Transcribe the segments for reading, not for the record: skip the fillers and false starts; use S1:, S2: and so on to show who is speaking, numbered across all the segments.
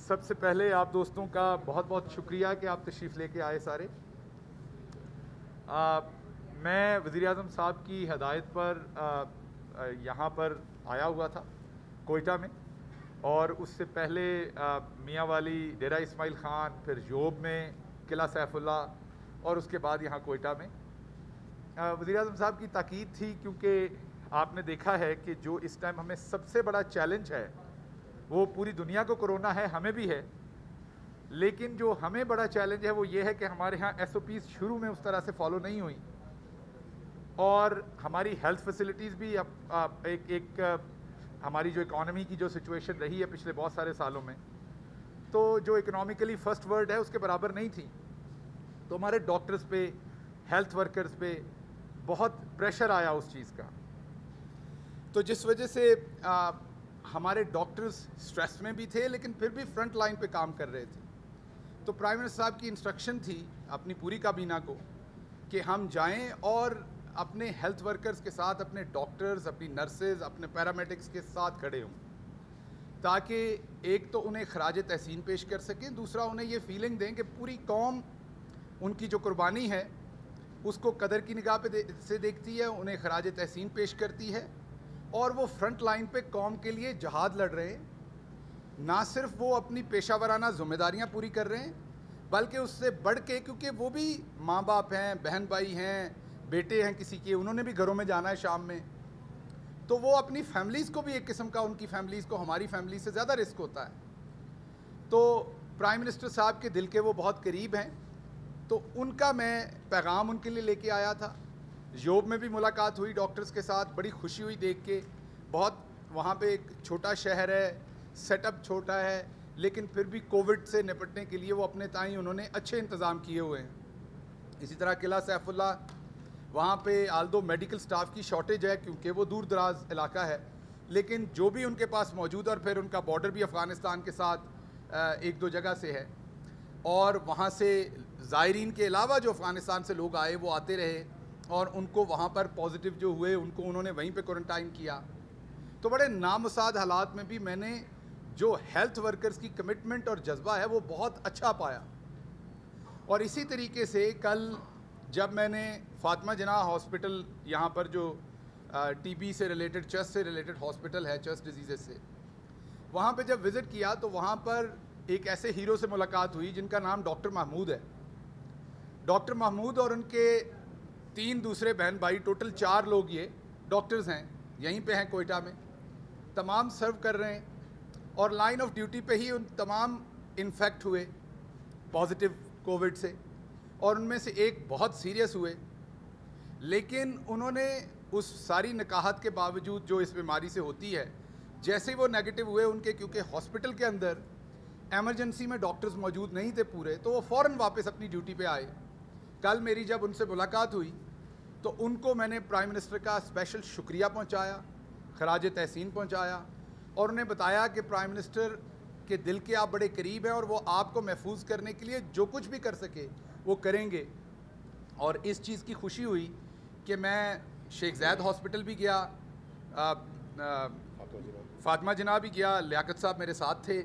S1: سب سے پہلے آپ دوستوں کا بہت بہت شکریہ کہ آپ تشریف لے کے آئے سارے. میں وزیر اعظم صاحب کی ہدایت پر یہاں پر آیا ہوا تھا کوئٹہ میں, اور اس سے پہلے میاں والی, ڈیرہ اسماعیل خان, پھر جوب میں, قلعہ سیف اللہ, اور اس کے بعد یہاں کوئٹہ میں. وزیر اعظم صاحب کی تاکید تھی کیونکہ آپ نے دیکھا ہے کہ جو اس ٹائم ہمیں سب سے بڑا چیلنج ہے وہ پوری دنیا کو کرونا ہے, ہمیں بھی ہے, لیکن جو ہمیں بڑا چیلنج ہے وہ یہ ہے کہ ہمارے ہاں ایس او پیز شروع میں اس طرح سے فالو نہیں ہوئی, اور ہماری ہیلتھ فیسلٹیز بھی ایک ہماری جو اکانومی کی جو سچویشن رہی ہے پچھلے بہت سارے سالوں میں, تو جو اکنامکلی فرسٹ ورلڈ ہے اس کے برابر نہیں تھی. تو ہمارے ڈاکٹرز پہ, ہیلتھ ورکرز پہ بہت پریشر آیا اس چیز کا, تو جس وجہ سے ہمارے ڈاکٹرز سٹریس میں بھی تھے لیکن پھر بھی فرنٹ لائن پہ کام کر رہے تھے. تو پرائم منسٹر صاحب کی انسٹرکشن تھی اپنی پوری کابینہ کو کہ ہم جائیں اور اپنے ہیلتھ ورکرز کے ساتھ, اپنے ڈاکٹرز, اپنی نرسز, اپنے پیرامیڈکس کے ساتھ کھڑے ہوں, تاکہ ایک تو انہیں خراج تحسین پیش کر سکیں, دوسرا انہیں یہ فیلنگ دیں کہ پوری قوم ان کی جو قربانی ہے اس کو قدر کی نگاہ پہ سے دیکھتی ہے, انہیں خراج تحسین پیش کرتی ہے, اور وہ فرنٹ لائن پہ قوم کے لیے جہاد لڑ رہے ہیں. نہ صرف وہ اپنی پیشہ ورانہ ذمہ داریاں پوری کر رہے ہیں بلکہ اس سے بڑھ کے, کیونکہ وہ بھی ماں باپ ہیں, بہن بھائی ہیں, بیٹے ہیں کسی کے, انہوں نے بھی گھروں میں جانا ہے شام میں, تو وہ اپنی فیملیز کو بھی, ایک قسم کا ان کی فیملیز کو ہماری فیملی سے زیادہ رسک ہوتا ہے. تو پرائم منسٹر صاحب کے دل کے وہ بہت قریب ہیں, تو ان کا میں پیغام ان کے لیے لے کے آیا تھا. یوب میں بھی ملاقات ہوئی ڈاکٹرز کے ساتھ, بڑی خوشی ہوئی دیکھ کے. بہت وہاں پہ ایک چھوٹا شہر ہے, سیٹ اپ چھوٹا ہے, لیکن پھر بھی کووڈ سے نپٹنے کے لیے وہ اپنے تائیں انہوں نے اچھے انتظام کیے ہوئے ہیں. اسی طرح قلعہ سیف اللہ, وہاں پہ آلدو میڈیکل سٹاف کی شارٹیج ہے کیونکہ وہ دور دراز علاقہ ہے, لیکن جو بھی ان کے پاس موجود, اور پھر ان کا بارڈر بھی افغانستان کے ساتھ ایک دو جگہ سے ہے, اور وہاں سے زائرین کے علاوہ جو افغانستان سے لوگ آئے وہ آتے رہے, اور ان کو وہاں پر پازیٹیو جو ہوئے ان کو انہوں نے وہیں پہ کوارنٹائن کیا. تو بڑے نامساعد حالات میں بھی میں نے جو ہیلتھ ورکرز کی کمٹمنٹ اور جذبہ ہے وہ بہت اچھا پایا. اور اسی طریقے سے کل جب میں نے فاطمہ جناح ہاسپٹل, یہاں پر جو ٹی بی سے ریلیٹڈ, چیسٹ سے ریلیٹڈ ہاسپٹل ہے, چیسٹ ڈیزیزز سے, وہاں پہ جب وزٹ کیا تو وہاں پر ایک ایسے ہیرو سے ملاقات ہوئی جن کا نام ڈاکٹر محمود ہے. ڈاکٹر محمود اور ان کے 3 دوسرے بہن بھائی, ٹوٹل 4 لوگ یہ ڈاکٹرز ہیں, یہیں پہ ہیں کوئٹہ میں, تمام سرو کر رہے ہیں, اور لائن آف ڈیوٹی پہ ہی ان تمام انفیکٹ ہوئے پازیٹیو کووڈ سے, اور ان میں سے ایک بہت سیریس ہوئے. لیکن انہوں نے اس ساری نکاہت کے باوجود جو اس بیماری سے ہوتی ہے, جیسے وہ نیگیٹو ہوئے ان کے, کیونکہ ہاسپٹل کے اندر ایمرجنسی میں ڈاکٹرز موجود نہیں تھے پورے, تو وہ فوراً واپس اپنی ڈیوٹی پہ آئے. کل میری جب ان سے ملاقات ہوئی تو ان کو میں نے پرائم منسٹر کا اسپیشل شکریہ پہنچایا, خراج تحسین پہنچایا, اور انہیں بتایا کہ پرائم منسٹر کے دل کے آپ بڑے قریب ہیں, اور وہ آپ کو محفوظ کرنے کے لیے جو کچھ بھی کر سکے وہ کریں گے. اور اس چیز کی خوشی ہوئی کہ میں شیخ زید ہاسپٹل بھی گیا, فاطمہ جناح بھی گیا, لیاقت صاحب میرے ساتھ تھے,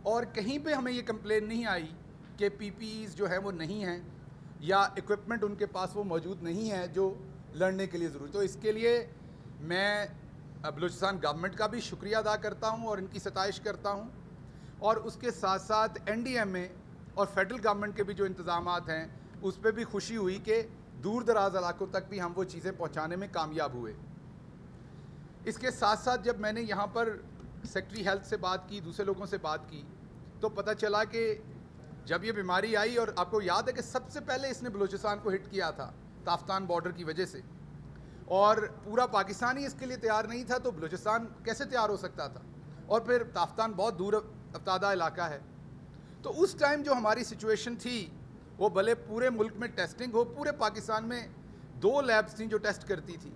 S1: اور کہیں پہ ہمیں یہ کمپلین نہیں آئی کہ پی پی ایز جو ہیں وہ نہیں ہیں, یا ایکوپمنٹ ان کے پاس وہ موجود نہیں ہے جو لڑنے کے لیے ضروری. تو اس کے لیے میں بلوچستان گورنمنٹ کا بھی شکریہ ادا کرتا ہوں اور ان کی ستائش کرتا ہوں, اور اس کے ساتھ ساتھ این ڈی ایم اے اور فیڈرل گورنمنٹ کے بھی جو انتظامات ہیں اس پہ بھی خوشی ہوئی کہ دور دراز علاقوں تک بھی ہم وہ چیزیں پہنچانے میں کامیاب ہوئے. اس کے ساتھ ساتھ جب میں نے یہاں پر سیکٹری ہیلتھ سے بات کی, دوسرے لوگوں سے بات کی, تو پتہ چلا کہ جب یہ بیماری آئی, اور آپ کو یاد ہے کہ سب سے پہلے اس نے بلوچستان کو ہٹ کیا تھا تافتان بارڈر کی وجہ سے, اور پورا پاکستان ہی اس کے لیے تیار نہیں تھا, تو بلوچستان کیسے تیار ہو سکتا تھا, اور پھر تافتان بہت دور افتادہ علاقہ ہے. تو اس ٹائم جو ہماری سچویشن تھی وہ بھلے پورے ملک میں ٹیسٹنگ ہو, پورے پاکستان میں 2 لیبس تھیں جو ٹیسٹ کرتی تھیں,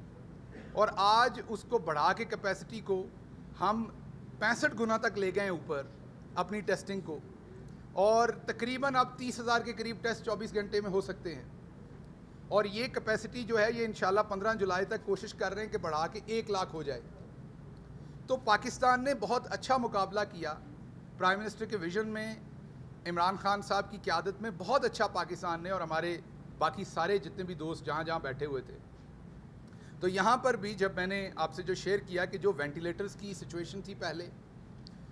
S1: اور آج اس کو بڑھا کے کیپیسٹی کو ہم 65 گنا تک لے گئے اوپر اپنی ٹیسٹنگ کو, اور تقریباً اب 30,000 کے قریب ٹیسٹ 24 گھنٹے میں ہو سکتے ہیں. اور یہ کیپیسٹی جو ہے یہ انشاءاللہ 15 جولائی تک کوشش کر رہے ہیں کہ بڑھا کے 1 لاکھ ہو جائے. تو پاکستان نے بہت اچھا مقابلہ کیا,
S2: پرائم منسٹر کے ویژن میں عمران خان صاحب کی قیادت میں بہت اچھا پاکستان نے اور ہمارے باقی سارے جتنے بھی دوست جہاں جہاں بیٹھے ہوئے تھے. تو یہاں پر بھی جب میں نے آپ سے جو شیئر کیا کہ جو وینٹیلیٹرز کی سچویشن تھی پہلے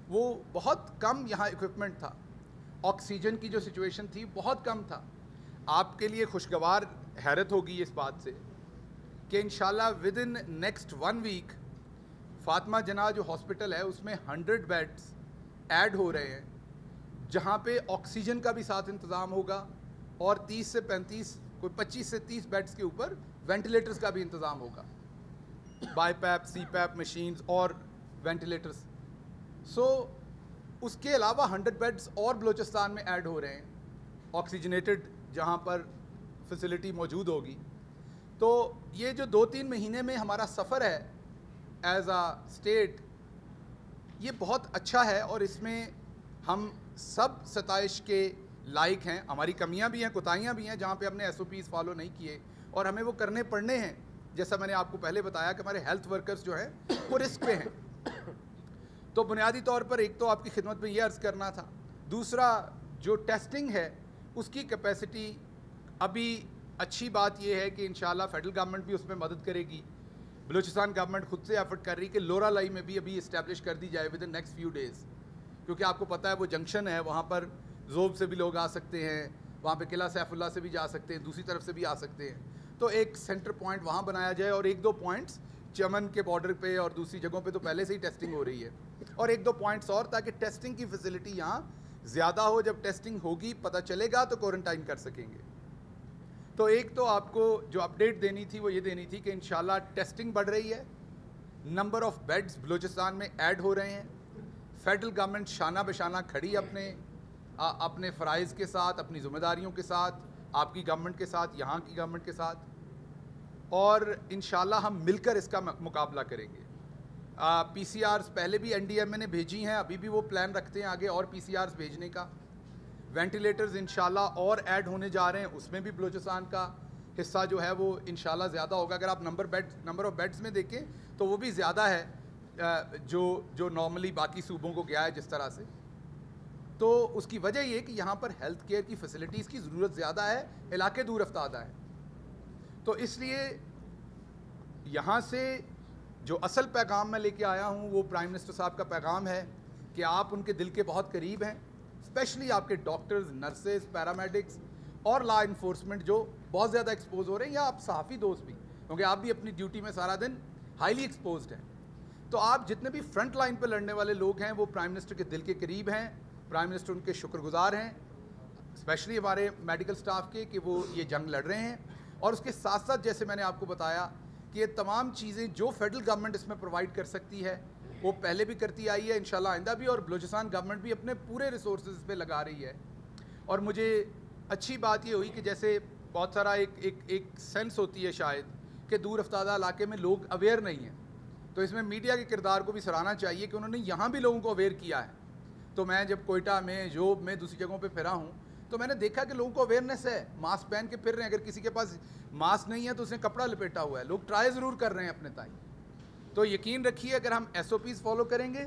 S2: وہ بہت کم یہاں اکوپمنٹ تھا, آکسیجن کی جو سچویشن تھی بہت کم تھا. آپ کے لیے خوشگوار حیرت ہوگی اس بات سے کہ انشاءاللہ with in next 1 week Fatima Jinnah جو ہاسپٹل ہے اس میں 100 بیڈز ایڈ ہو رہے ہیں, جہاں پہ آکسیجن کا بھی ساتھ انتظام ہوگا اور 30 سے 35 کوئی 25 سے 30 بیڈز کے اوپر وینٹیلیٹرز کا بھی انتظام ہوگا, بائی پیپ, سی پیپ مشینز اور وینٹیلیٹرز. سو اس کے علاوہ 100 بیڈز اور بلوچستان میں ایڈ ہو رہے ہیں, آکسیجنیٹڈ جہاں پر فیسلٹی موجود ہوگی. تو یہ جو 2-3 مہینے میں ہمارا سفر ہے ایز اے اسٹیٹ یہ بہت اچھا ہے اور اس میں ہم سب ستائش کے لائق ہیں. ہماری کمیاں بھی ہیں, کوتاہیاں بھی ہیں جہاں پہ ہم نے SOPs فالو نہیں کیے اور ہمیں وہ کرنے پڑنے ہیں. جیسا میں نے آپ کو پہلے بتایا کہ ہمارے ہیلتھ ورکرز جو ہیں وہ رسک پہ ہیں. تو بنیادی طور پر ایک تو آپ کی خدمت میں یہ عرض کرنا تھا. دوسرا جو ٹیسٹنگ ہے اس کی کیپیسٹی ابھی اچھی بات یہ ہے کہ انشاءاللہ فیڈرل گورنمنٹ بھی اس میں مدد کرے گی. بلوچستان گورنمنٹ خود سے ایفرٹ کر رہی کہ لورا لائی میں بھی ابھی اسٹیبلش کر دی جائے with in next few days, کیونکہ آپ کو پتہ ہے وہ جنکشن ہے, وہاں پر زوب سے بھی لوگ آ سکتے ہیں, وہاں پہ قلعہ سیف اللہ سے بھی جا سکتے ہیں, دوسری طرف سے بھی آ سکتے ہیں. تو ایک سینٹر پوائنٹ وہاں بنایا جائے اور 1-2 پوائنٹس چمن کے بارڈر پہ اور دوسری جگہوں پہ تو پہلے سے ہی ٹیسٹنگ ہو رہی ہے, اور 1-2 پوائنٹس اور تاکہ ٹیسٹنگ کی فیسلٹی یہاں زیادہ ہو. جب ٹیسٹنگ ہوگی پتہ چلے گا تو کوارنٹائن کر سکیں گے. تو ایک تو آپ کو جو اپڈیٹ دینی تھی وہ یہ دینی تھی کہ انشاءاللہ ٹیسٹنگ بڑھ رہی ہے, نمبر آف بیڈز بلوچستان میں ایڈ ہو رہے ہیں. فیڈرل گورنمنٹ شانہ بشانہ کھڑی اپنے فرائض کے ساتھ, اپنی ذمہ داریوں کے ساتھ, آپ کی گورنمنٹ کے ساتھ, یہاں کی گورنمنٹ کے ساتھ, اور انشاءاللہ ہم مل کر اس کا مقابلہ کریں گے. PCR پہلے بھی NDMA نے بھیجی ہیں, ابھی بھی وہ پلان رکھتے ہیں آگے اور PCR بھیجنے کا. وینٹیلیٹرز انشاءاللہ اور ایڈ ہونے جا رہے ہیں, اس میں بھی بلوچستان کا حصہ جو ہے وہ انشاءاللہ زیادہ ہوگا. اگر آپ نمبر آف بیڈز میں دیکھیں تو وہ بھی زیادہ ہے جو نارملی باقی صوبوں کو گیا ہے جس طرح سے. تو اس کی وجہ یہ کہ یہاں پر ہیلتھ کیئر کی فیسلٹیز کی ضرورت زیادہ ہے, علاقے دور افتادہ ہیں. تو اس لیے یہاں سے جو اصل پیغام میں لے کے آیا ہوں وہ پرائم منسٹر صاحب کا پیغام ہے کہ آپ ان کے دل کے بہت قریب ہیں, اسپیشلی آپ کے ڈاکٹرز, نرسز, پیرامیڈکس اور لا انفورسمنٹ جو بہت زیادہ ایکسپوز ہو رہے ہیں, یا آپ صحافی دوست بھی, کیونکہ آپ بھی اپنی ڈیوٹی میں سارا دن ہائیلی ایکسپوزڈ ہیں. تو آپ جتنے بھی فرنٹ لائن پہ لڑنے والے لوگ ہیں وہ پرائم منسٹر کے دل کے قریب ہیں. پرائم منسٹر ان کے شکر گزار ہیں, اسپیشلی ہمارے میڈیکل سٹاف کے, کہ وہ یہ جنگ لڑ رہے ہیں. اور اس کے ساتھ ساتھ جیسے میں نے آپ کو بتایا کہ یہ تمام چیزیں جو فیڈرل گورنمنٹ اس میں پرووائڈ کر سکتی ہے وہ پہلے بھی کرتی آئی ہے, انشاءاللہ آئندہ بھی, اور بلوچستان گورنمنٹ بھی اپنے پورے ریسورسز پہ لگا رہی ہے. اور مجھے اچھی بات یہ ہوئی کہ جیسے بہت سارا ایک سینس ہوتی ہے شاید کہ دور افتادہ علاقے میں لوگ اویئر نہیں ہیں, تو اس میں میڈیا کے کردار کو بھی سراہنا چاہیے کہ انہوں نے یہاں بھی لوگوں کو اویئر کیا ہے. تو میں جب کوئٹہ میں, جوب میں, دوسری جگہوں پہ پھرا ہوں تو میں نے دیکھا کہ لوگوں کو اویئرنیس ہے, ماسک پہن کے پھر رہے ہیں. اگر کسی کے پاس ماسک نہیں ہے تو اس نے کپڑا لپیٹا ہوا ہے, لوگ ٹرائی ضرور کر رہے ہیں اپنے تائیں. تو یقین رکھیے اگر ہم SOPs فالو کریں گے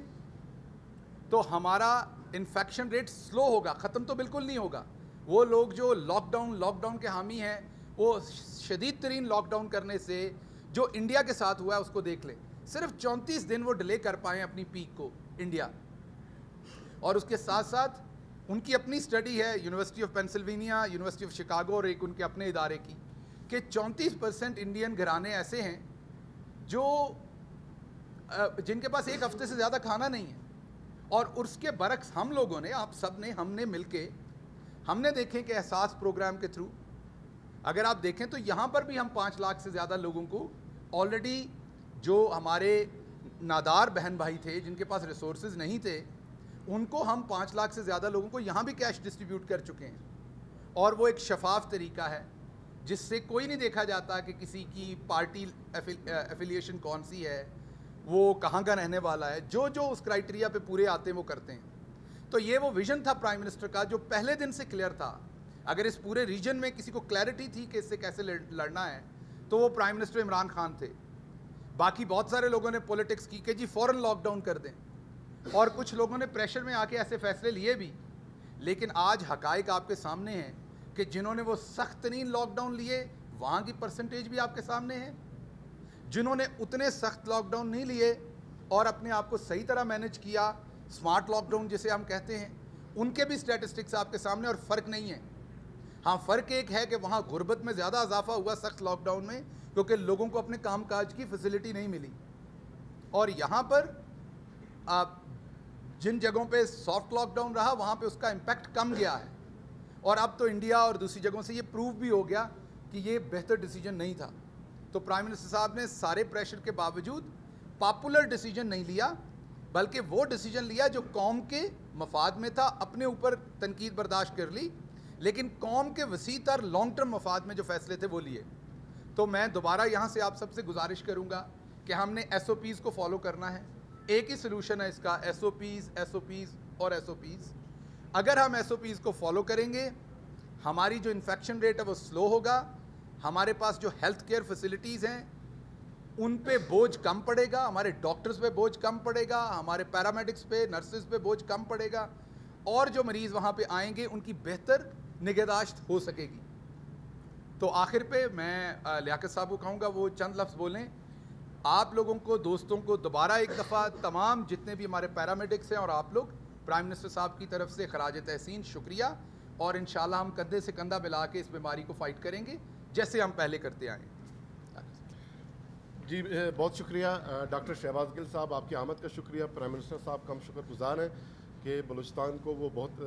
S2: تو ہمارا انفیکشن ریٹ سلو ہوگا, ختم تو بالکل نہیں ہوگا. وہ لوگ جو لاک ڈاؤن کے حامی ہیں وہ شدید ترین لاک ڈاؤن کرنے سے جو انڈیا کے ساتھ ہوا ہے اس کو دیکھ لیں, صرف 34 دن وہ ڈیلے کر پائے اپنی پیک کو انڈیا. اور اس کے ساتھ ساتھ ان کی اپنی اسٹڈی ہے university of Pennsylvania, university of Chicago اور ایک ان کے اپنے ادارے کی, کہ 34% انڈین گھرانے ایسے ہیں جن کے پاس 1 ہفتے سے زیادہ کھانا نہیں ہے. اور اس کے برعکس ہم لوگوں نے, آپ سب نے, ہم نے مل کے, ہم نے دیکھیں کہ احساس پروگرام کے تھرو اگر آپ دیکھیں تو یہاں پر بھی ہم 5 لاکھ سے زیادہ لوگوں کو آلریڈی, جو ہمارے نادار بہن بھائی تھے جن کے پاس ریسورسز نہیں تھے, ان کو ہم 5 لاکھ سے زیادہ لوگوں کو یہاں بھی کیش ڈسٹریبیوٹ کر چکے ہیں. اور وہ ایک شفاف طریقہ ہے جس سے کوئی نہیں دیکھا جاتا کہ کسی کی پارٹی ایفیلیشن کون سی ہے, وہ کہاں کا رہنے والا ہے. جو اس کرائٹیریا پہ پورے آتے ہیں وہ کرتے ہیں. تو یہ وہ ویژن تھا پرائم منسٹر کا جو پہلے دن سے کلیئر تھا. اگر اس پورے ریجن میں کسی کو کلیئرٹی تھی کہ اس سے کیسے لڑنا ہے تو وہ پرائم منسٹر عمران خان تھے. باقی بہت سارے لوگوں نے پولیٹکس کی کہ جی فوراً لاک ڈاؤن کر دیں. اور کچھ لوگوں نے پریشر میں آ کے ایسے فیصلے لیے بھی، لیکن آج حقائق آپ کے سامنے ہیں کہ جنہوں نے وہ سخت ترین لاک ڈاؤن لیے وہاں کی پرسنٹیج بھی آپ کے سامنے ہے، جنہوں نے اتنے سخت لاک ڈاؤن نہیں لیے اور اپنے آپ کو صحیح طرح مینج کیا، سمارٹ لاک ڈاؤن جسے ہم کہتے ہیں، ان کے بھی سٹیٹسٹکس آپ کے سامنے، اور فرق نہیں ہے۔ ہاں فرق ایک ہے کہ وہاں غربت میں زیادہ اضافہ ہوا سخت لاک ڈاؤن میں، کیونکہ لوگوں کو اپنے کام کاج کی فیسلٹی نہیں ملی، اور یہاں پر جن جگہوں پہ سافٹ لاک ڈاؤن رہا وہاں پہ اس کا امپیکٹ کم گیا ہے، اور اب تو انڈیا اور دوسری جگہوں سے یہ پروو بھی ہو گیا کہ یہ بہتر ڈیسیجن نہیں تھا۔ تو پرائم منسٹر صاحب نے سارے پریشر کے باوجود پاپولر ڈیسیجن نہیں لیا، بلکہ وہ ڈیسیجن لیا جو قوم کے مفاد میں تھا، اپنے اوپر تنقید برداشت کر لی، لیکن قوم کے وسیع تر لانگ ٹرم مفاد میں جو فیصلے تھے وہ لیے۔ تو میں دوبارہ یہاں سے آپ سب سے گزارش کروں گا کہ ہم نے ایس او پیز کو فالو کرنا ہے، ایک ہی سلوشن ہے اس کا، ایس او پیز اور ایس او پیز۔ اگر ہم ایس او پیز کو فالو کریں گے، ہماری جو انفیکشن ریٹ ہے وہ سلو ہوگا، ہمارے پاس جو ہیلتھ کیئر فیسلٹیز ہیں ان پہ بوجھ کم پڑے گا، ہمارے ڈاکٹرز پہ بوجھ کم پڑے گا، ہمارے پیرامیڈکس پہ، نرسز پہ بوجھ کم پڑے گا، اور جو مریض وہاں پہ آئیں گے ان کی بہتر نگہداشت ہو سکے گی۔ تو آخر پہ میں لیاقت صاحب کو کہوں گا وہ چند لفظ بولیں، آپ لوگوں کو، دوستوں کو دوبارہ ایک دفعہ تمام جتنے بھی ہمارے پیرامیڈکس ہیں اور آپ لوگ، پرائم منسٹر صاحب کی طرف سے خراج تحسین، شکریہ، اور انشاءاللہ ہم کندھے سے کندھا ملا کے اس بیماری کو فائٹ کریں گے جیسے ہم پہلے کرتے آئے ہیں۔
S3: جی بہت شکریہ ڈاکٹر شہباز گل صاحب، آپ کی آمد کا شکریہ۔ پرائم منسٹر صاحب کا ہم شکر گزار ہیں کہ بلوچستان کو وہ بہت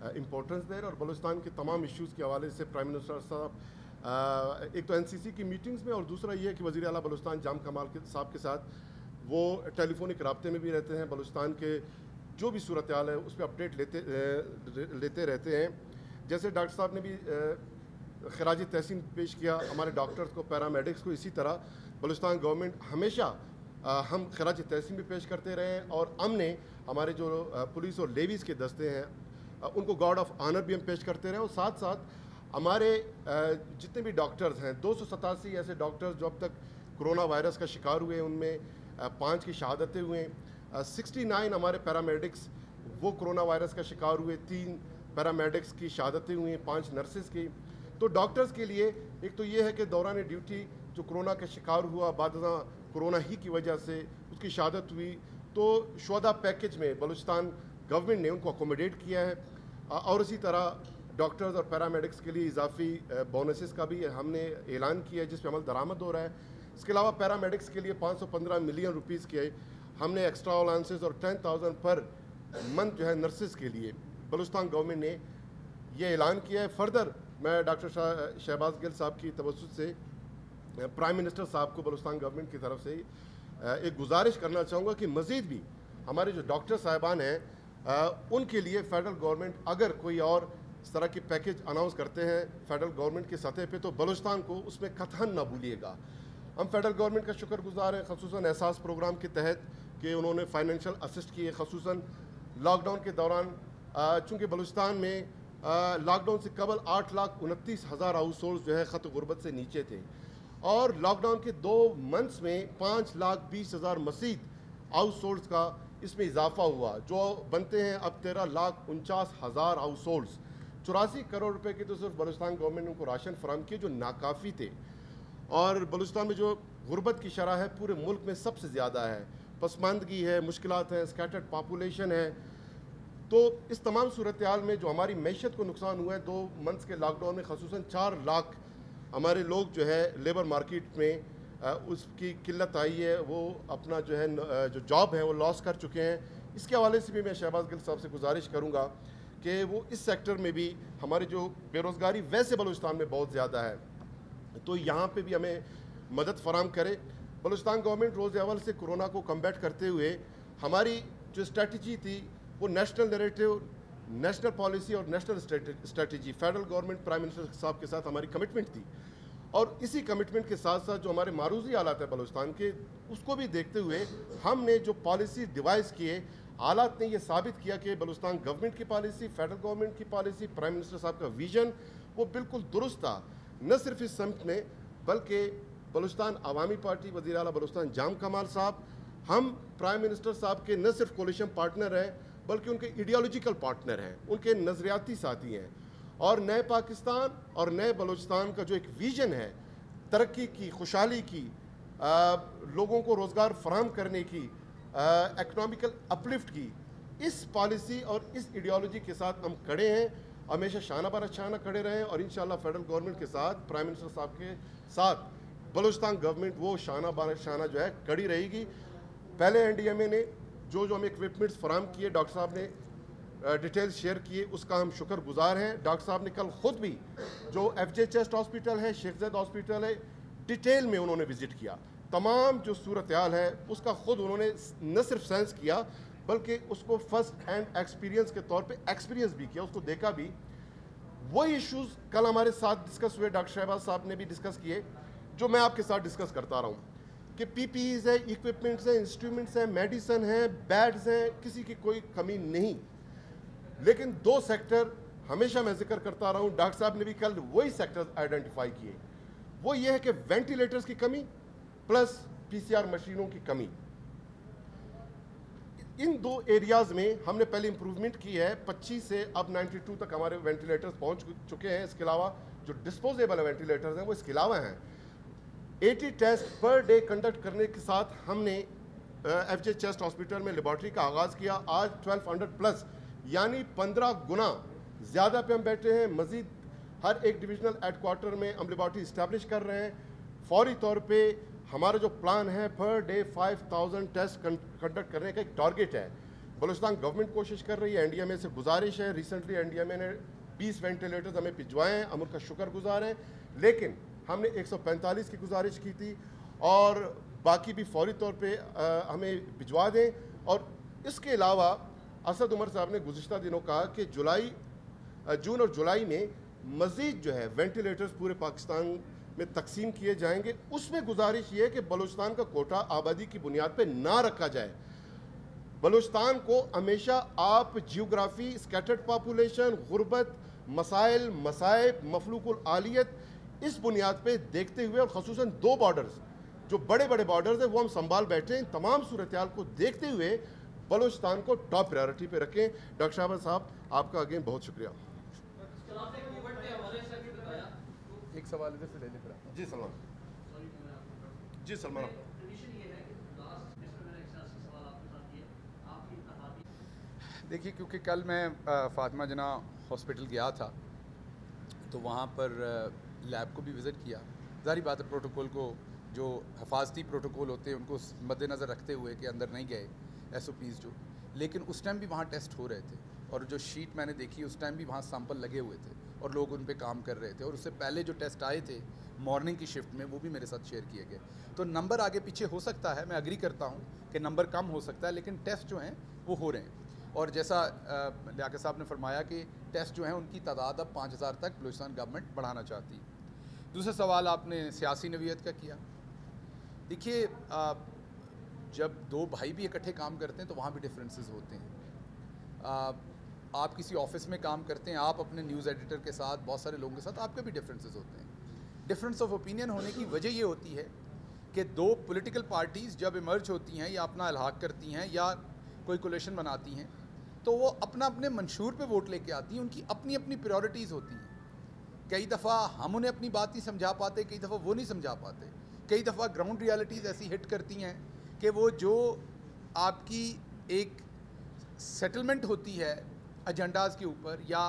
S3: امپورٹنس دے رہے ہیں، اور بلوچستان کے تمام ایشوز کے حوالے سے پرائم منسٹر صاحب ایک تو این سی سی کی میٹنگز میں، اور دوسرا یہ کہ وزیر اعلیٰ بلوچستان جام کمال صاحب کے ساتھ وہ ٹیلی فونک رابطے میں بھی رہتے ہیں، بلوچستان کے جو بھی صورتحال ہے اس پہ اپڈیٹ لیتے رہتے ہیں۔ جیسے ڈاکٹر صاحب نے بھی خراج تحسین پیش کیا ہمارے ڈاکٹرز کو، پیرامیڈکس کو، اسی طرح بلوچستان گورنمنٹ ہمیشہ ہم خراج تحسین بھی پیش کرتے رہے ہیں، اور ہم نے ہمارے جو پولیس اور لیویز کے دستے ہیں ان کو گارڈ آف آنر بھی ہم پیش کرتے رہے، اور ساتھ ساتھ ہمارے جتنے بھی ڈاکٹرز ہیں 287 ایسے ڈاکٹرز جو اب تک کرونا وائرس کا شکار ہوئے ہیں، ان میں 5 کی شہادتیں ہوئے ہیں، 69 ہمارے پیرامیڈکس وہ کرونا وائرس کا شکار ہوئے، 3 پیرامیڈکس کی شہادتیں ہوئی ہیں، 5 نرسز کی۔ تو ڈاکٹرز کے لیے ایک تو یہ ہے کہ دوران ڈیوٹی جو کرونا کا شکار ہوا، بعد ازاں کرونا ہی کی وجہ سے اس کی شہادت ہوئی، تو شہداء پیکج میں بلوچستان گورنمنٹ نے ان کو اکوموڈیٹ کیا ہے، اور اسی طرح ڈاکٹرز اور پیرامیڈکس کے لیے اضافی بونسز کا بھی ہم نے اعلان کیا ہے جس پہ عمل درآمد ہو رہا ہے۔ اس کے علاوہ پیرامیڈکس کے لیے 515 ملین روپیز کے ہم نے ایکسٹرا الاؤنسز اور 10,000 پر منتھ جو ہے نرسز کے لیے بلوچستان گورنمنٹ نے یہ اعلان کیا ہے۔ فردر میں ڈاکٹر شہباز گل صاحب کی توسط سے پرائم منسٹر صاحب کو بلوچستان گورنمنٹ کی طرف سے ایک گزارش کرنا چاہوں گا کہ مزید بھی ہمارے جو ڈاکٹر صاحبان ہیں ان کے لیے فیڈرل گورنمنٹ اگر کوئی اور اس طرح کی پیکج اناؤنس کرتے ہیں فیڈرل گورنمنٹ کی سطح پہ، تو بلوچستان کو اس میں قطعاً نہ بھولیے گا۔ ہم فیڈرل گورنمنٹ کا شکر گزار ہیں، خصوصاً احساس پروگرام کے تحت کہ انہوں نے فائنینشیل اسسٹ کیے، خصوصاً لاک ڈاؤن کے دوران، چونکہ بلوچستان میں لاک ڈاؤن سے قبل 8,29,000 ہاؤس ہولڈ جو ہے خط غربت سے نیچے تھے، اور لاک ڈاؤن کے 2 منتھس میں 5,20,000 مزید ہاؤس ہولڈز کا اس میں اضافہ ہوا، جو بنتے ہیں اب 13,49,000 ہاؤس ہولڈز۔ 84 کروڑ روپے کی تو صرف بلوچستان گورنمنٹ نے ان کو راشن فراہم کیے جو ناکافی تھے، اور بلوچستان میں جو غربت کی شرح ہے پورے ملک میں سب سے زیادہ ہے، پسماندگی ہے، مشکلات ہیں، اسکیٹرڈ پاپولیشن ہے۔ تو اس تمام صورتحال میں جو ہماری معیشت کو نقصان ہوا ہے 2 منتھس کے لاک ڈاؤن میں، خصوصاً 4 لاکھ ہمارے لوگ جو ہے لیبر مارکیٹ میں اس کی قلت آئی ہے، وہ اپنا جو ہے جو جاب ہے وہ لاس کر چکے ہیں۔ اس کے حوالے سے بھی میں شہباز گل صاحب سے گزارش کروں گا کہ وہ اس سیکٹر میں بھی ہمارے جو بے روزگاری ویسے بلوچستان میں بہت زیادہ ہے، تو یہاں پہ بھی ہمیں مدد فراہم کرے۔ بلوچستان گورنمنٹ روز اول سے کرونا کو کمبیٹ کرتے ہوئے ہماری جو اسٹریٹجی تھی وہ نیشنل نیریٹو، نیشنل پالیسی اور national strategy, federal government prime minister صاحب کے ساتھ ہماری کمٹمنٹ تھی، اور اسی کمٹمنٹ کے ساتھ ساتھ جو ہمارے معروضی حالات ہیں بلوچستان کے، اس کو بھی دیکھتے ہوئے ہم نے جو پالیسی ڈیوائز کیے، حالات نے یہ ثابت کیا کہ بلوچستان گورنمنٹ کی پالیسی، فیڈرل گورنمنٹ کی پالیسی، پرائم منسٹر صاحب کا ویژن وہ بالکل درست تھا، نہ صرف اس سمت میں بلکہ بلوچستان عوامی پارٹی، وزیر اعلیٰ بلوچستان جام کمال صاحب ہم پرائم منسٹر صاحب کے نہ صرف کولیشن پارٹنر ہیں بلکہ ان کے ایڈیالوجیکل پارٹنر ہیں, ان کے نظریاتی ساتھی ہیں, اور نئے پاکستان اور نئے بلوچستان کا جو ایک ویژن ہے ترقی کی, خوشحالی کی, لوگوں کو روزگار فراہم کرنے کی, اکنامیکل اپلفٹ کی, اس پالیسی اور اس ایڈیالوجی کے ساتھ ہم کھڑے ہیں. ہمیشہ شانہ بر شانہ کھڑے رہیں اور انشاءاللہ فیڈرل گورنمنٹ کے ساتھ, پرائم منسٹر صاحب کے ساتھ بلوچستان گورنمنٹ وہ شانہ بر شانہ جو ہے کھڑی رہے گی. پہلے این ڈی ایم اے نے جو ہمیں اکوپمنٹس فراہم کیے, ڈاکٹر صاحب نے ڈیٹیل شیئر کیے, اس کا ہم شکر گزار ہیں. ڈاکٹر صاحب نے کل خود بھی جو ایف جے چیسٹ ہاسپٹل ہے, شیخ زید ہاسپٹل ہے, ڈیٹیل میں انہوں نے وزٹ کیا. تمام جو صورتحال ہے اس کا خود انہوں نے نہ صرف سینس کیا بلکہ اس کو فرسٹ ہینڈ ایکسپیرینس کے طور پہ ایکسپیرینس بھی کیا, اس کو دیکھا بھی. وہی ایشوز کل ہمارے ساتھ ڈسکس ہوئے, ڈاکٹر شہباز صاحب نے بھی ڈسکس کیے, جو میں آپ کے ساتھ ڈسکس کرتا رہا ہوں کہ پی پی ایز ہے, اکوپمنٹس ہیں, انسٹرومنٹس ہیں, میڈیسن ہیں, بیڈز ہیں, کسی کی کوئی کمی نہیں. لیکن دو سیکٹر ہمیشہ میں ذکر کرتا رہا ہوں, ڈاکٹر صاحب نے بھی کل وہی سیکٹر آئیڈینٹیفائی کیے. وہ یہ ہے کہ وینٹیلیٹرز کی کمی پلس پی سی آر مشینوں کی کمی. ان دو ایریاز میں ہم نے پہلے امپروومنٹ کی ہے. 25 سے اب 92 تک ہمارے وینٹیلیٹرز پہنچ چکے ہیں. اس کے علاوہ جو ڈسپوزیبل وینٹیلیٹرز ہیں وہ اس کے علاوہ ہیں. 80 ٹیسٹ پر ڈے کنڈکٹ کرنے کے ساتھ ہم نے ایف جے چیسٹ ہاسپٹل میں لیبارٹری کا آغاز کیا. آج 1200 پلس یعنی 15 گنا زیادہ پہ ہم بیٹھے ہیں. مزید ہر ایک ڈویژنل ہیڈ کوارٹر میں ہم لیبارٹری اسٹیبلش کر رہے ہیں. فوری طور پہ ہمارا جو پلان ہے پر ڈے 5000 ٹیسٹ کنڈکٹ کرنے کا ایک ٹارگیٹ ہے. بلوچستان گورنمنٹ کوشش کر رہی ہے, این ڈی ایم اے سے گزارش ہے. ریسنٹلی این ڈی ایم اے نے 20 وینٹیلیٹرز ہمیں بھجوائے ہیں, ہم ان کا شکر گزار ہیں. لیکن ہم نے 145 کی گزارش کی تھی اور باقی بھی فوری طور پہ ہمیں بھجوا دیں. اور اس کے علاوہ اسد عمر صاحب نے گزشتہ دنوں کہا کہ جون اور جولائی میں مزید جو ہے وینٹیلیٹرز پورے پاکستان میں تقسیم کیے جائیں گے. اس میں گزارش یہ ہے کہ بلوچستان کا کوٹا آبادی کی بنیاد پہ نہ رکھا جائے. بلوچستان کو ہمیشہ آپ جیوگرافی, اسکیٹرڈ پاپولیشن, غربت, مسائل, مصائب, مفلوق العالیت, اس بنیاد پہ دیکھتے ہوئے, اور خصوصاً 2 بارڈرز جو بڑے بڑے بارڈرز ہیں وہ ہم سنبھال بیٹھے ہیں. تمام صورتحال کو دیکھتے ہوئے بلوچستان کو ٹاپ پریارٹی پہ رکھیں. ڈاکٹر شہباز صاحب آپ کا اگین بہت شکریہ.
S2: ایک سوال ادھر سے لے لیں.
S3: جی سلمان, جی سلمان.
S2: دیکھیے, کیونکہ کل میں فاطمہ جناح ہاسپٹل گیا تھا تو وہاں پر لیب کو بھی وزٹ کیا. ظاہری بات ہے پروٹوکول کو, جو حفاظتی پروٹوکول ہوتے ہیں ان کو مد نظر رکھتے ہوئے کہ اندر نہیں گئے ایس او پیز جو, لیکن اس ٹائم بھی وہاں ٹیسٹ ہو رہے تھے. اور جو شیٹ میں نے دیکھی اس ٹائم بھی وہاں سیمپل لگے ہوئے تھے اور لوگ ان پہ کام کر رہے تھے. اور اس سے پہلے جو ٹیسٹ آئے تھے مارننگ کی شفٹ میں وہ بھی میرے ساتھ شیئر کیے گئے. تو نمبر آگے پیچھے ہو سکتا ہے, میں اگری کرتا ہوں کہ نمبر کم ہو سکتا ہے, لیکن ٹیسٹ جو ہیں وہ ہو رہے ہیں. اور جیسا لیاقت صاحب نے فرمایا کہ ٹیسٹ جو ہیں ان کی تعداد اب 5000 تک بلوچستان گورنمنٹ بڑھانا چاہتی ہے. دوسرا سوال آپ نے سیاسی نوعیت کا کیا. دیکھیے, جب 2 بھائی بھی اکٹھے کام کرتے ہیں تو وہاں بھی ڈفرینسز ہوتے ہیں. آپ کسی آفس میں کام کرتے ہیں, آپ اپنے نیوز ایڈیٹر کے ساتھ, بہت سارے لوگوں کے ساتھ آپ کے بھی ڈفرینسز ہوتے ہیں. ڈفرینس آف اوپینین ہونے کی وجہ یہ ہوتی ہے کہ 2 پولیٹیکل پارٹیز جب ایمرج ہوتی ہیں یا اپنا الحاق کرتی ہیں یا کوئی کولیشن بناتی ہیں تو وہ اپنا اپنے منشور پہ ووٹ لے کے آتی ہیں. ان کی اپنی اپنی پریورٹیز ہوتی ہیں. کئی دفعہ ہم انہیں اپنی بات نہیں سمجھا پاتے, کئی دفعہ وہ نہیں سمجھا پاتے. کئی دفعہ گراؤنڈ ریالٹیز ایسی ہٹ کرتی ہیں کہ وہ جو آپ کی ایک سیٹلمنٹ ہوتی ہے ایجنڈاز کے اوپر یا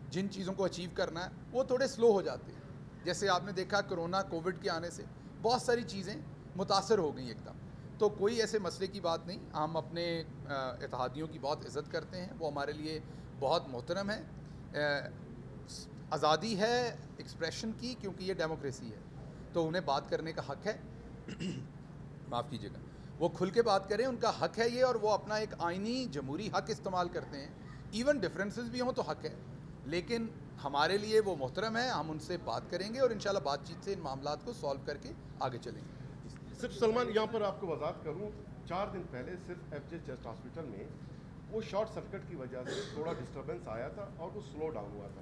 S2: جن چیزوں کو اچیو کرنا ہے وہ تھوڑے سلو ہو جاتے ہیں. جیسے آپ نے دیکھا کرونا کووڈ کے آنے سے بہت ساری چیزیں متاثر ہو گئیں ایک دم. تو کوئی ایسے مسئلے کی بات نہیں. ہم اپنے اتحادیوں کی بہت عزت کرتے ہیں, وہ ہمارے لیے بہت محترم ہیں. آزادی ہے ایکسپریشن کی کیونکہ یہ ڈیموکریسی ہے تو انہیں بات کرنے کا حق ہے. معاف کیجیے گا, وہ کھل کے بات کریں, ان کا حق ہے یہ, اور وہ اپنا ایک آئینی جمہوری حق استعمال کرتے ہیں. ایون ڈفرینسز بھی ہوں تو حق ہے, لیکن ہمارے لیے وہ محترم ہے. ہم ان سے بات کریں گے اور انشاءاللہ بات چیت سے ان معاملات کو سالو کر کے آگے چلیں گے.
S3: صرف سلمان یہاں پر آپ کو وضاحت کروں, 4 دن پہلے صرف ایف جے چیسٹ ہاسپٹل میں وہ شارٹ سرکٹ کی وجہ سے تھوڑا ڈسٹربنس آیا تھا اور وہ سلو ڈاؤن ہوا تھا.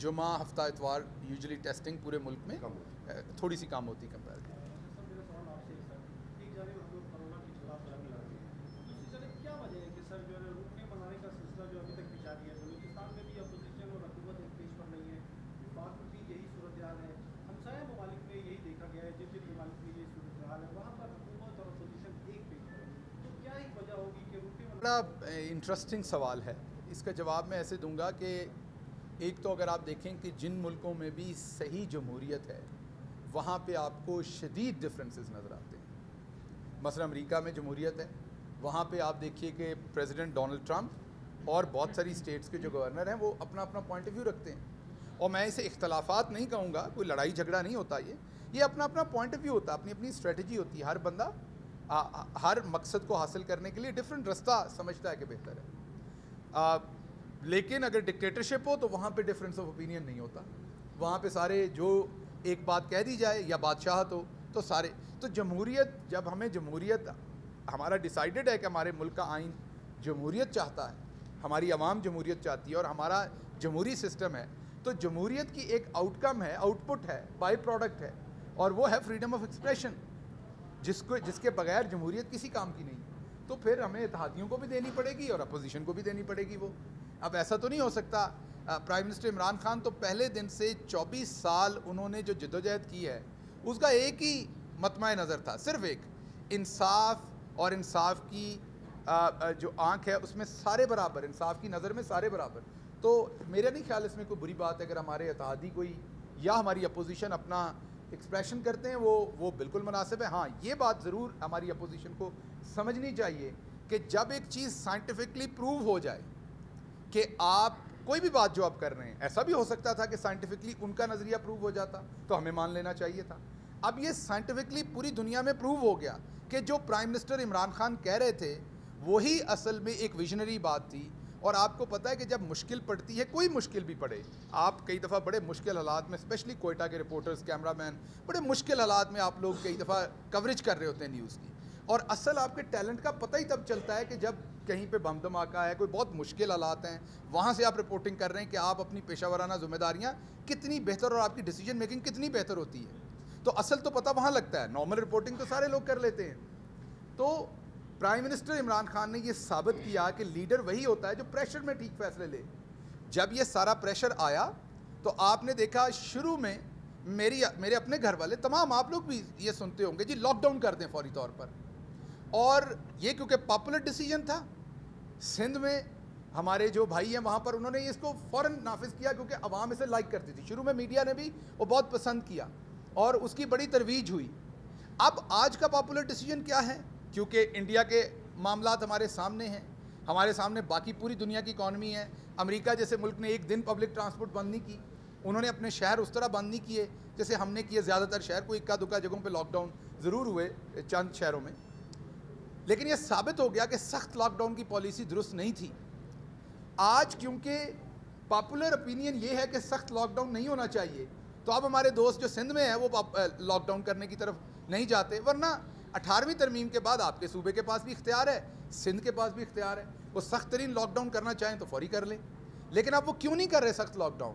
S2: جمعہ ہفتہ اتوار یوزلی ٹیسٹنگ پورے ملک میں
S3: کم ہوتی
S2: تھوڑی سی کم ہوتی کمپیئر
S4: سر میرا سوال آپ سے ہے سر ایک جانب ہم لوگ کرونا کے خلاف لڑائی لڑ رہے ہیں دوسری جانب کیا وجہ ہے کہ سر جو ہے روکنے منانے کا سلسلہ جو ابھی تک جاری ہے بلوچستان میں بھی اپوزیشن اور حکومت ایک پیش پر نہیں ہے وفاق میں بھی یہی صورتحال ہے ہمسایہ ممالک میں یہی دیکھا گیا ہے جن جن ممالک میں یہ صورتحال ہے وہاں پر حکومت اور اپوزیشن ایک پیج پر ہے تو کیا ہی وجہ ہوگی کہ روکنے
S2: بڑا انٹرسٹنگ سوال ہے. اس کا جواب میں ایسے دوں گا کہ ایک تو اگر آپ دیکھیں کہ جن ملکوں میں بھی صحیح جمہوریت ہے وہاں پہ آپ کو شدید ڈفرینسز نظر آتے ہیں. مثلا امریکہ میں جمہوریت ہے, وہاں پہ آپ دیکھیے کہ پریزیڈنٹ ڈونلڈ ٹرمپ اور بہت ساری اسٹیٹس کے جو گورنر ہیں وہ اپنا اپنا پوائنٹ آف ویو رکھتے ہیں. اور میں اسے اختلافات نہیں کہوں گا, کوئی لڑائی جھگڑا نہیں ہوتا, یہ اپنا اپنا پوائنٹ آف ویو ہوتا ہے, اپنی اپنی اسٹریٹجی ہوتی ہے. ہر بندہ ہر مقصد کو حاصل کرنے کے لیے ڈفرینٹ رستہ سمجھتا ہے کہ بہتر ہے. لیکن اگر ڈکٹیٹرشپ ہو تو وہاں پہ ڈفرینس آف اوپینین نہیں ہوتا. وہاں پہ سارے جو ایک بات کہہ دی جائے یا بادشاہت ہو تو سارے. تو جمہوریت, جب ہمیں جمہوریت, ہمارا ڈیسائیڈڈ ہے کہ ہمارے ملک کا آئین جمہوریت چاہتا ہے, ہماری عوام جمہوریت چاہتی ہے اور ہمارا جمہوری سسٹم ہے, تو جمہوریت کی ایک آؤٹ کم ہے, آؤٹ پٹ ہے, بائی پروڈکٹ ہے, اور وہ ہے فریڈم آف ایکسپریشن, جس کے بغیر جمہوریت کسی کام کی نہیں. تو پھر ہمیں اتحادیوں کو بھی دینی پڑے گی اور اپوزیشن کو بھی دینی پڑے گی. وہ اب ایسا تو نہیں ہو سکتا. پرائم منسٹر عمران خان تو پہلے دن سے 24 سال انہوں نے جو جدوجہد کی ہے اس کا ایک ہی مطمع نظر تھا, صرف ایک, انصاف, اور انصاف کی جو آنکھ ہے اس میں سارے برابر, انصاف کی نظر میں سارے برابر. تو میرا نہیں خیال اس میں کوئی بری بات ہے اگر ہمارے اتحادی کوئی یا ہماری اپوزیشن اپنا ایکسپریشن کرتے ہیں, وہ بالکل مناسب ہے. ہاں یہ بات ضرور ہماری اپوزیشن کو سمجھنی چاہیے کہ جب ایک چیز سائنٹیفکلی پروو ہو جائے کہ آپ کوئی بھی بات جو آپ کر رہے ہیں, ایسا بھی ہو سکتا تھا کہ سائنٹیفکلی ان کا نظریہ پروو ہو جاتا تو ہمیں مان لینا چاہیے تھا. اب یہ سائنٹیفکلی پوری دنیا میں پروو ہو گیا کہ جو پرائم منسٹر عمران خان کہہ رہے تھے وہی اصل میں ایک ویژنری بات تھی. اور آپ کو پتہ ہے کہ جب مشکل پڑتی ہے, کوئی مشکل بھی پڑے, آپ کئی دفعہ بڑے مشکل حالات میں, اسپیشلی کوئٹہ کے رپورٹرز, کیمرہ مین, بڑے مشکل حالات میں آپ لوگ کئی دفعہ کوریج کر رہے ہوتے ہیں نیوز کی, اور اصل آپ کے ٹیلنٹ کا پتہ ہی تب چلتا ہے کہ جب کہیں پہ بم دھماکہ ہے, کوئی بہت مشکل حالات ہیں, وہاں سے آپ رپورٹنگ کر رہے ہیں کہ آپ اپنی پیشہ ورانہ ذمہ داریاں کتنی بہتر اور آپ کی ڈیسیجن میکنگ کتنی بہتر ہوتی ہے. تو اصل تو پتہ وہاں لگتا ہے, نارمل رپورٹنگ تو سارے لوگ کر لیتے ہیں. تو پرائم منسٹر عمران خان نے یہ ثابت کیا کہ لیڈر وہی ہوتا ہے جو پریشر میں ٹھیک فیصلے لے. جب یہ سارا پریشر آیا تو آپ نے دیکھا شروع میں میرے اپنے گھر والے, تمام آپ لوگ بھی یہ سنتے ہوں گے جی لاک ڈاؤن کر دیں فوری طور پر, اور یہ کیونکہ پاپولر ڈیسیجن تھا. سندھ میں ہمارے جو بھائی ہیں وہاں پر انہوں نے اس کو فوراً نافذ کیا کیونکہ عوام اسے لائک کرتی تھی. شروع میں میڈیا نے بھی وہ بہت پسند کیا اور اس کی بڑی ترویج ہوئی. اب آج کا پاپولر ڈیسیجن کیا ہے, کیونکہ انڈیا کے معاملات ہمارے سامنے ہیں, ہمارے سامنے باقی پوری دنیا کی اکانومی ہے. امریکہ جیسے ملک نے ایک دن پبلک ٹرانسپورٹ بند نہیں کی, انہوں نے اپنے شہر اس طرح بند نہیں کیے جیسے ہم نے کیے. زیادہ تر شہر کو اکا دکا جگہوں پہ لاک ڈاؤن ضرور ہوئے چند شہروں میں, لیکن یہ ثابت ہو گیا کہ سخت لاک ڈاؤن کی پالیسی درست نہیں تھی. آج کیونکہ پاپولر اپینین یہ ہے کہ سخت لاک ڈاؤن نہیں ہونا چاہیے, تو اب ہمارے دوست جو سندھ میں ہیں وہ لاک ڈاؤن کرنے کی طرف نہیں جاتے. ورنہ 18ویں ترمیم کے بعد آپ کے صوبے کے پاس بھی اختیار ہے, سندھ کے پاس بھی اختیار ہے, وہ سخت ترین لاک ڈاؤن کرنا چاہیں تو فوری کر لیں. لیکن اب وہ کیوں نہیں کر رہے سخت لاک ڈاؤن؟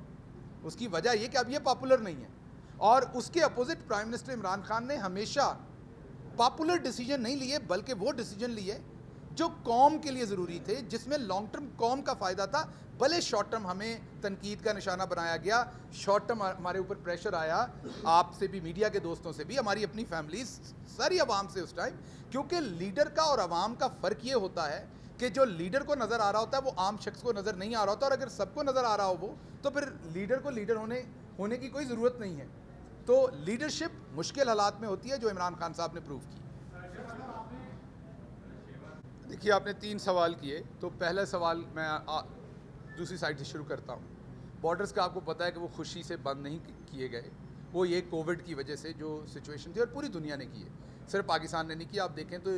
S2: اس کی وجہ یہ کہ اب یہ پاپولر نہیں ہے. اور اس کے opposite prime minister Imran Khan نے ہمیشہ پاپولر ڈیسیجن نہیں لیے بلکہ وہ ڈیسیجن لیے جو قوم کے لیے ضروری تھے, جس میں لانگ ٹرم قوم کا فائدہ تھا. بھلے شارٹ ٹرم ہمیں تنقید کا نشانہ بنایا گیا, شارٹ ٹرم ہمارے اوپر پریشر آیا, آپ سے بھی, میڈیا کے دوستوں سے بھی, ہماری اپنی فیملیز, ساری عوام سے اس ٹائم, کیونکہ لیڈر کا اور عوام کا فرق یہ ہوتا ہے کہ جو لیڈر کو نظر آ رہا ہوتا ہے وہ عام شخص کو نظر نہیں آ رہا ہوتا, اور اگر سب کو نظر آ رہا ہو وہ, تو پھر لیڈر کو لیڈر ہونے کی کوئی ضرورت نہیں ہے. تو لیڈرشپ مشکل حالات میں ہوتی ہے, جو عمران خان صاحب نے پروو کی. دیکھیے آپ نے 3 سوال کیے, تو پہلا سوال میں دوسری سائڈ سے شروع کرتا ہوں. بارڈرز کا آپ کو پتہ ہے کہ وہ خوشی سے بند نہیں کیے گئے, وہ یہ کووڈ کی وجہ سے جو سچویشن تھی, اور پوری دنیا نے کیے, صرف پاکستان نے نہیں کیا. آپ دیکھیں تو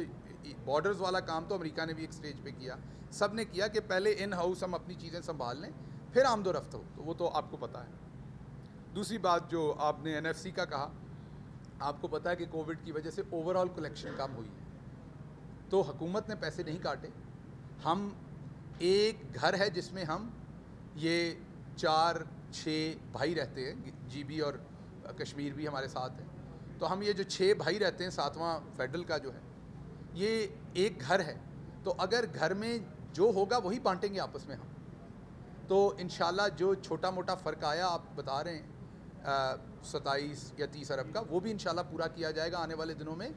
S2: بارڈرز والا کام تو امریکہ نے بھی ایک سٹیج پہ کیا, سب نے کیا کہ پہلے ان ہاؤس ہم اپنی چیزیں سنبھال لیں پھر آمد و رفت ہو, تو وہ تو آپ کو پتہ ہے. دوسری بات جو آپ نے NFC کا کہا, آپ کو پتہ ہے کہ کووڈ کی وجہ سے اوور آل کلیکشن کم ہوئی ہے, تو حکومت نے پیسے نہیں کاٹے. ہم ایک گھر ہے جس میں ہم یہ 4-6 بھائی رہتے ہیں, جی بی اور کشمیر بھی ہمارے ساتھ ہیں. تو ہم یہ جو 6 بھائی رہتے ہیں, 7واں فیڈرل کا جو ہے, یہ ایک گھر ہے. تو اگر گھر میں جو ہوگا وہی بانٹیں گے آپس میں ہم. تو انشاءاللہ جو چھوٹا موٹا فرق آیا, آپ بتا رہے ہیں 27 یا 30 ارب کا, وہ بھی انشاءاللہ پورا کیا جائے گا آنے والے دنوں میں.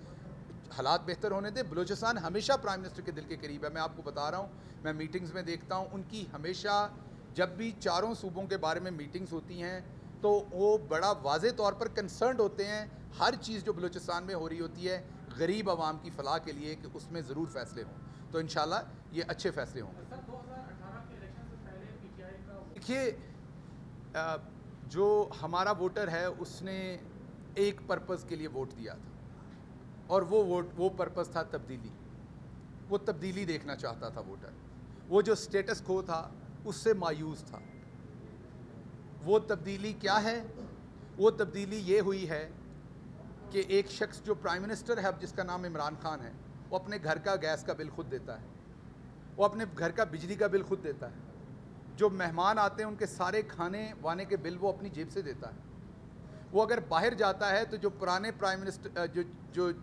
S2: حالات بہتر ہونے دیں. بلوچستان ہمیشہ پرائم منسٹر کے دل کے قریب ہے. میں آپ کو بتا رہا ہوں, میں میٹنگز میں دیکھتا ہوں, ان کی ہمیشہ جب بھی چاروں صوبوں کے بارے میں میٹنگز ہوتی ہیں تو وہ بڑا واضح طور پر کنسرنڈ ہوتے ہیں ہر چیز جو بلوچستان میں ہو رہی ہوتی ہے غریب عوام کی فلاح کے لیے, کہ اس میں ضرور فیصلے ہوں. تو انشاءاللہ یہ اچھے فیصلے ہوں گے.
S4: سر 2018 کے الیکشن سے پہلے پی ٹی آئی کا
S2: دیکھیے, جو ہمارا ووٹر ہے اس نے ایک پرپز کے لیے ووٹ دیا تھا, اور وہ پرپز تھا تبدیلی. وہ تبدیلی دیکھنا چاہتا تھا ووٹر. وہ جو سٹیٹس کو تھا اس سے مایوس تھا. وہ تبدیلی کیا ہے؟ وہ تبدیلی یہ ہوئی ہے کہ ایک شخص جو پرائم منسٹر ہے اب, جس کا نام عمران خان ہے, وہ اپنے گھر کا گیس کا بل خود دیتا ہے, وہ اپنے گھر کا بجلی کا بل خود دیتا ہے. جو مہمان آتے ہیں ان کے سارے کھانے وانے کے بل وہ اپنی جیب سے دیتا ہے. وہ اگر باہر جاتا ہے تو جو پرانے پرائم منسٹر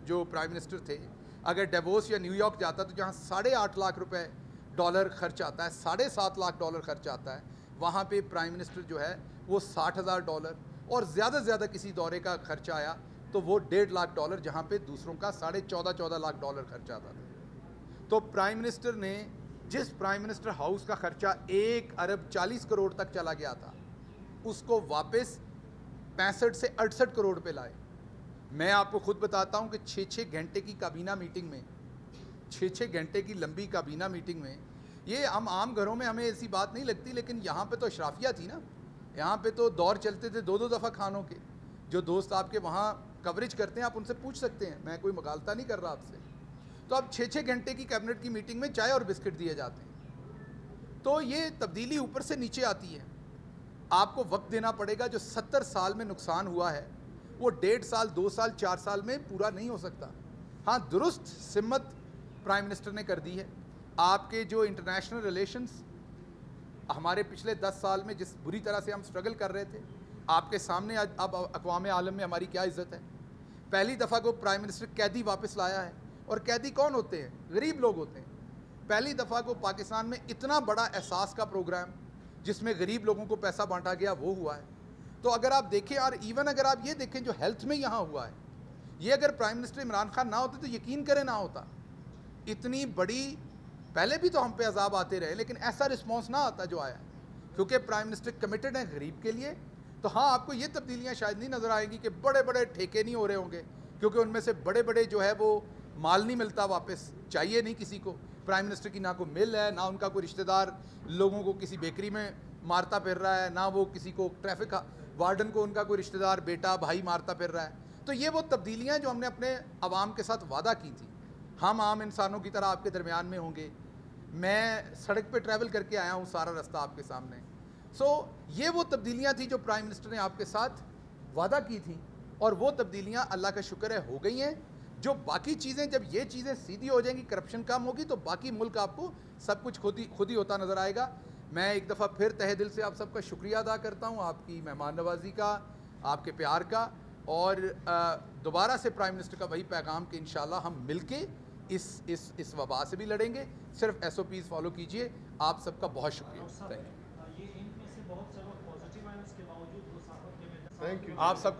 S2: جو پرائم منسٹر تھے, اگر ڈیووس یا نیو یارک جاتا تو جہاں 8.5 لاکھ روپے ڈالر خرچ آتا ہے, 7.5 لاکھ ڈالر خرچ آتا ہے, وہاں پہ پرائم منسٹر جو ہے وہ $60,000, اور زیادہ سے زیادہ کسی دورے کا خرچ آیا تو وہ $1.5 لاکھ, جہاں پہ دوسروں کا 14.5 لاکھ ڈالر خرچ آتا تھا. تو پرائم منسٹر نے جس پرائم منسٹر ہاؤس کا خرچہ 1 ارب 40 کروڑ تک چلا گیا تھا, اس کو واپس 65 سے 68 کروڑ پہ لائے. میں آپ کو خود بتاتا ہوں کہ 6 گھنٹے کی کابینہ میٹنگ میں, 6 گھنٹے کی لمبی کابینہ میٹنگ میں, یہ ہم عام گھروں میں ہمیں ایسی بات نہیں لگتی, لیکن یہاں پہ تو اشرافیہ تھی نا. یہاں پہ تو دور چلتے تھے 2 دفعہ کھانوں کے. جو دوست آپ کے وہاں کوریج کرتے ہیں آپ ان سے پوچھ سکتے ہیں, میں کوئی مغالطہ نہیں کر رہا آپ سے. تو اب 6 گھنٹے کی کیبنٹ کی میٹنگ میں چائے اور بسکٹ دیے جاتے ہیں. تو یہ تبدیلی اوپر سے نیچے آتی ہے. آپ کو وقت دینا پڑے گا. جو 70 سال میں نقصان ہوا ہے وہ 1.5 سال 2 سال 4 سال میں پورا نہیں ہو سکتا. ہاں, درست سمت پرائم منسٹر نے کر دی ہے. آپ کے جو انٹرنیشنل ریلیشنز ہمارے پچھلے 10 سال میں جس بری طرح سے ہم سٹرگل کر رہے تھے, آپ کے سامنے اب اقوام عالم میں ہماری کیا عزت ہے. پہلی دفعہ کو پرائم منسٹر قیدی واپس لایا ہے, اور قیدی کون ہوتے ہیں؟ غریب لوگ ہوتے ہیں. پہلی دفعہ کو پاکستان میں اتنا بڑا احساس کا پروگرام جس میں غریب لوگوں کو پیسہ بانٹا گیا وہ ہوا ہے. تو اگر آپ دیکھیں, اور ایون اگر آپ یہ دیکھیں جو ہیلتھ میں یہاں ہوا ہے, یہ اگر پرائم منسٹر عمران خان نہ ہوتے تو یقین کریں نہ ہوتا. اتنی بڑی, پہلے بھی تو ہم پہ عذاب آتے رہے لیکن ایسا رسپانس نہ آتا جو آیا, کیونکہ پرائم منسٹر کمیٹڈ ہیں غریب کے لیے. تو ہاں, آپ کو یہ تبدیلیاں شاید نہیں نظر آئیں گی کہ بڑے بڑے ٹھیکے نہیں ہو رہے ہوں گے, کیونکہ ان میں سے بڑے بڑے جو ہے وہ مال نہیں ملتا واپس, چاہیے نہیں کسی کو. پرائم منسٹر کی نہ کوئی مل ہے, نہ ان کا کوئی رشتہ دار لوگوں کو کسی بیکری میں مارتا پھر رہا ہے, نہ وہ کسی کو ٹریفک وارڈن کو ان کا کوئی رشتہ دار بیٹا بھائی مارتا پھر رہا ہے. تو یہ وہ تبدیلیاں جو ہم نے اپنے عوام کے ساتھ وعدہ کی تھی, ہم عام انسانوں کی طرح آپ کے درمیان میں ہوں گے. میں سڑک پہ ٹریول کر کے آیا ہوں سارا رستہ آپ کے سامنے. یہ وہ تبدیلیاں تھیں جو پرائم منسٹر نے آپ کے ساتھ وعدہ کی تھیں, اور وہ تبدیلیاں اللہ کا شکر ہے ہو گئی ہیں. جو باقی چیزیں, جب یہ چیزیں سیدھی ہو جائیں گی, کرپشن کم ہوگی, تو باقی ملک آپ کو سب کچھ خود ہی ہوتا نظر آئے گا. میں ایک دفعہ پھر تہہ دل سے آپ سب کا شکریہ ادا کرتا ہوں, آپ کی مہمان نوازی کا, آپ کے پیار کا, اور دوبارہ سے پرائم منسٹر کا وہی پیغام کہ انشاءاللہ ہم مل کے اس وبا سے بھی لڑیں گے. صرف SOPs فالو کیجئے. آپ سب کا بہت شکریہ. Thank you.
S4: یہ ان میں سے بہت سے لوگ پازیٹیو ہیں, اس کے باوجود وہ صحافت کے
S3: تھینک یو.
S2: آپ سب